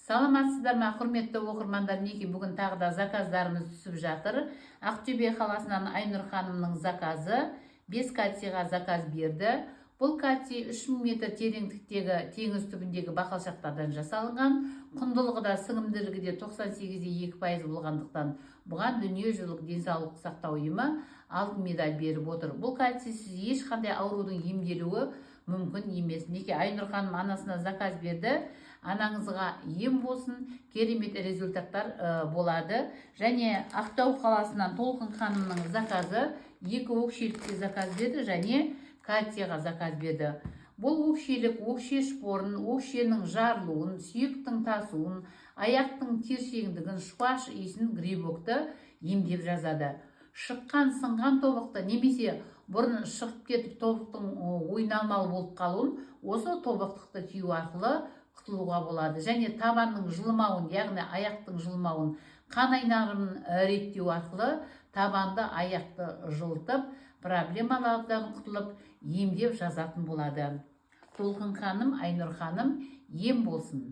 Саламатсыздар ма, құрметті оқырмандар? Мінекей бүгін тағы да заказдарымыз түсіп жатыр. Ақтөбе қаласынан Айнұр ханымның заказы 5 катиға заказ берді. Бұл кати 3000 метр тереңдіктегі теңіз түбіндегі бақалшақтардан жасалынған. Құндылығы да сіңімділігі де 98,2% болғандықтан бұған дүниежүзілік денсаулық сақтау ұйымы алтын медаль беріп отыр. Бұл катисіз ешқандай аурудың емделуі мүмкін емес. Неке Айнұр ханым анасына заказ берді. Анаңызға ем болсын, керемет результаттар болады. Және Ақтау қаласынан Толқын ханымның заказы 2 өкшелікке заказ берді және катияға заказ берді. Бұл өкшелік өкше шпорын, өкшенің жарылуын, сүйектің тасуын, аяқтың тершеңдігін, шпаш иісін, грибокты емдеп жазады. Шыққан сынған тобықты немесе бұрын шығып кетіп тобықтың ойналмалы болып қалуын осы тобықтықты кию арқылы құтылуға болады. Және табанның жылымауын, яғни аяқтың жылымауын, қан айналымын реттеу арқылы табанды, аяқты жылытып, проблемалардан құтылып, емдеп жазатын болады. Толқын ханым, Айнұр ханым, ем болсын.